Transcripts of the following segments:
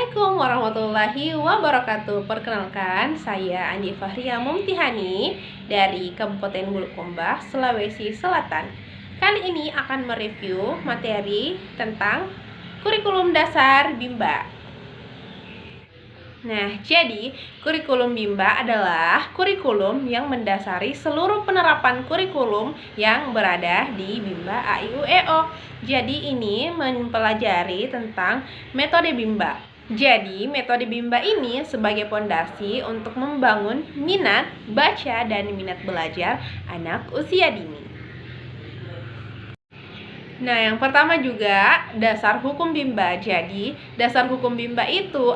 Assalamualaikum warahmatullahi wabarakatuh. Perkenalkan, saya Andi Fahria Mumtihani dari Kabupaten Bulukumba, Sulawesi Selatan. Kali ini akan mereview materi tentang kurikulum dasar Bimba. Nah, jadi kurikulum Bimba adalah kurikulum yang mendasari seluruh penerapan kurikulum yang berada di Bimba A.I.U.E.O. Jadi ini mempelajari tentang metode Bimba. Jadi metode Bimba ini sebagai pondasi untuk membangun minat baca dan minat belajar anak usia dini. Nah, yang pertama juga dasar hukum Bimba. Jadi, dasar hukum Bimba itu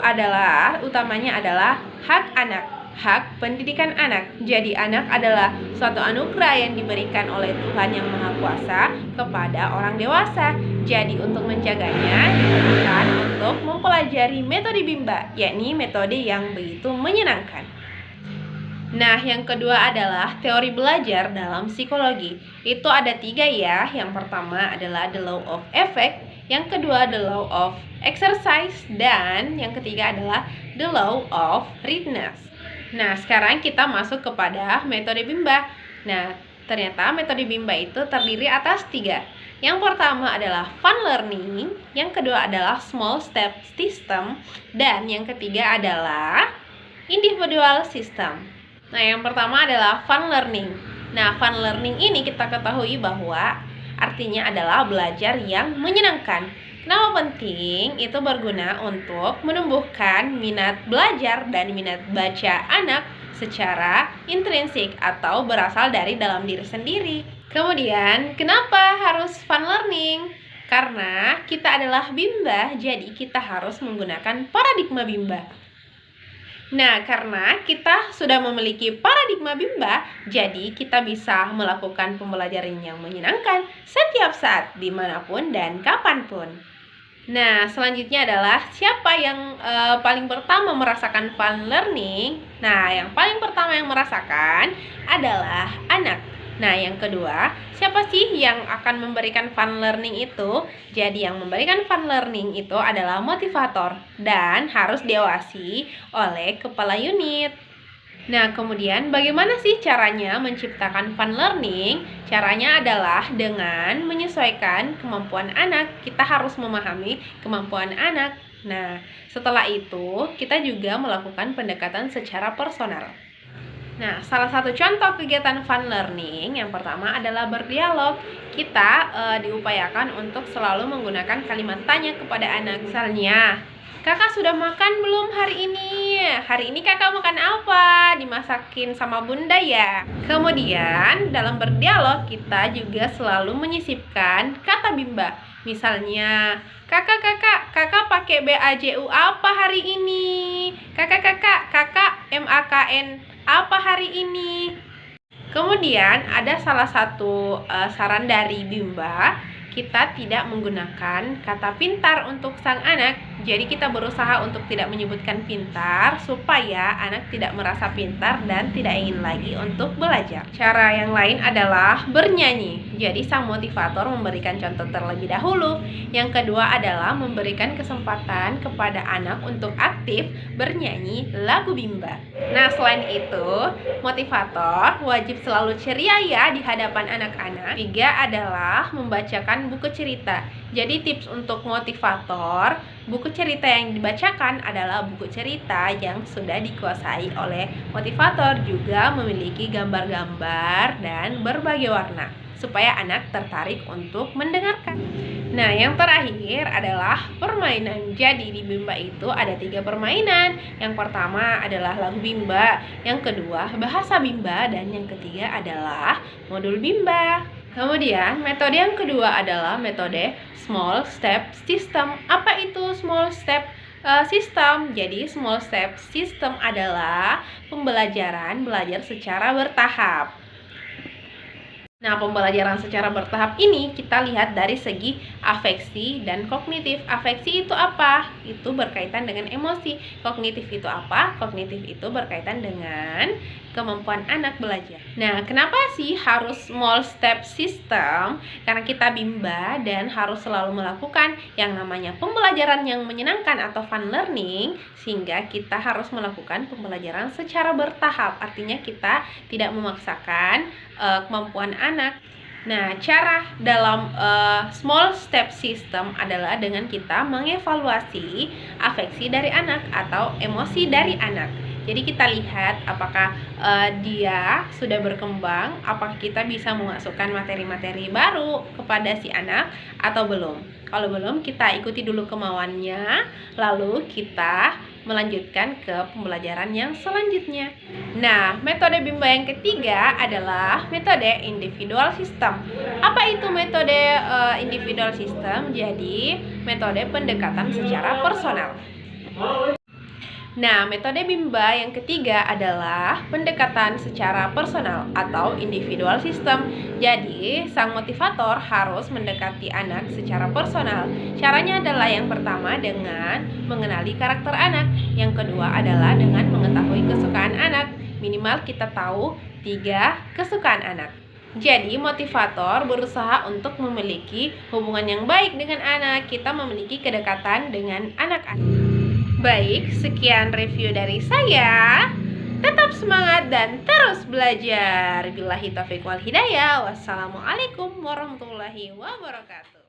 utamanya adalah hak anak, hak pendidikan anak. Jadi, anak adalah suatu anugerah yang diberikan oleh Tuhan Yang Maha Kuasa kepada orang dewasa. Jadi, untuk menjaganya diperlukan untuk mempelajari metode Bimba, yakni metode yang begitu menyenangkan. Nah, yang kedua adalah teori belajar dalam psikologi. Itu ada 3 ya. Yang pertama adalah the law of effect, yang kedua the law of exercise, dan yang ketiga adalah the law of readiness. Nah, sekarang kita masuk kepada metode Bimba. Nah, ternyata metode Bimba itu terdiri atas 3. Yang pertama adalah fun learning, yang kedua adalah small step system, dan yang ketiga adalah individual system. Nah, yang pertama adalah fun learning. Nah, fun learning ini kita ketahui bahwa artinya adalah belajar yang menyenangkan. Kenapa penting? Itu berguna untuk menumbuhkan minat belajar dan minat baca anak secara intrinsik atau berasal dari dalam diri sendiri. Kemudian, kenapa harus fun learning? Karena kita adalah Bimba, jadi kita harus menggunakan paradigma Bimba. Nah, karena kita sudah memiliki paradigma Bimba, jadi kita bisa melakukan pembelajaran yang menyenangkan setiap saat, dimanapun dan kapanpun. Nah, selanjutnya adalah siapa yang paling pertama merasakan fun learning? Nah, yang paling pertama yang merasakan adalah anak. Nah, yang kedua, siapa sih yang akan memberikan fun learning itu? Jadi yang memberikan fun learning itu adalah motivator dan harus diawasi oleh kepala unit. Nah, kemudian bagaimana sih caranya menciptakan fun learning? Caranya adalah dengan menyesuaikan kemampuan anak. Kita harus memahami kemampuan anak. Nah, setelah itu kita juga melakukan pendekatan secara personal. Nah, salah satu contoh kegiatan fun learning yang pertama adalah berdialog. Kita diupayakan untuk selalu menggunakan kalimat tanya kepada anak. Misalnya, kakak sudah makan belum hari ini? Hari ini kakak makan apa? Dimasakin sama bunda ya? Kemudian, dalam berdialog kita juga selalu menyisipkan kata Bimba. Misalnya, kakak pakai BAJU apa hari ini? Kakak MAKN apa hari ini? Kemudian ada salah satu saran dari Bimba, kita tidak menggunakan kata pintar untuk sang anak. Jadi kita berusaha untuk tidak menyebutkan pintar supaya anak tidak merasa pintar dan tidak ingin lagi untuk belajar. Cara yang lain adalah bernyanyi. Jadi sang motivator memberikan contoh terlebih dahulu. Yang kedua adalah memberikan kesempatan kepada anak untuk aktif bernyanyi lagu Bimba. Nah, selain itu, motivator wajib selalu ceria ya di hadapan anak-anak. 3 adalah membacakan buku cerita. Jadi tips untuk motivator, buku cerita yang dibacakan adalah buku cerita yang sudah dikuasai oleh motivator, juga memiliki gambar-gambar dan berbagai warna supaya anak tertarik untuk mendengarkan. Nah, yang terakhir adalah permainan. Jadi di Bimba itu ada 3 permainan. Yang pertama adalah lagu Bimba, yang kedua bahasa Bimba, dan yang ketiga adalah modul Bimba. Kemudian metode yang kedua adalah metode small step system. Apa itu small step system? Jadi small step system adalah belajar secara bertahap. Nah, pembelajaran secara bertahap ini kita lihat dari segi afeksi dan kognitif. Afeksi itu apa? Itu berkaitan dengan emosi. Kognitif itu apa? Kognitif itu berkaitan dengan kemampuan anak belajar. Nah, kenapa sih harus small step system? Karena kita Bimba dan harus selalu melakukan yang namanya pembelajaran yang menyenangkan atau fun learning, sehingga kita harus melakukan pembelajaran secara bertahap. Artinya kita tidak memaksakan kemampuan anak. Nah, cara dalam small step system adalah dengan kita mengevaluasi afeksi dari anak atau emosi dari anak. Jadi kita lihat apakah dia sudah berkembang, apakah kita bisa memasukkan materi-materi baru kepada si anak atau belum. Kalau belum, kita ikuti dulu kemauannya, lalu kita melanjutkan ke pembelajaran yang selanjutnya. Nah, metode Bimba yang ketiga adalah metode individual system. Apa itu metode individual system? Jadi, metode pendekatan secara personal. Nah, metode Bimba yang ketiga adalah pendekatan secara personal atau individual system. Jadi, sang motivator harus mendekati anak secara personal. Caranya adalah yang pertama dengan mengenali karakter anak. Yang kedua adalah dengan mengetahui kesukaan anak. Minimal kita tahu 3 kesukaan anak. Jadi, motivator berusaha untuk memiliki hubungan yang baik dengan anak. Kita memiliki kedekatan dengan anak-anak. Baik, sekian review dari saya. Tetap semangat dan terus belajar. Billahi taufiq wal hidayah. Wassalamualaikum warahmatullahi wabarakatuh.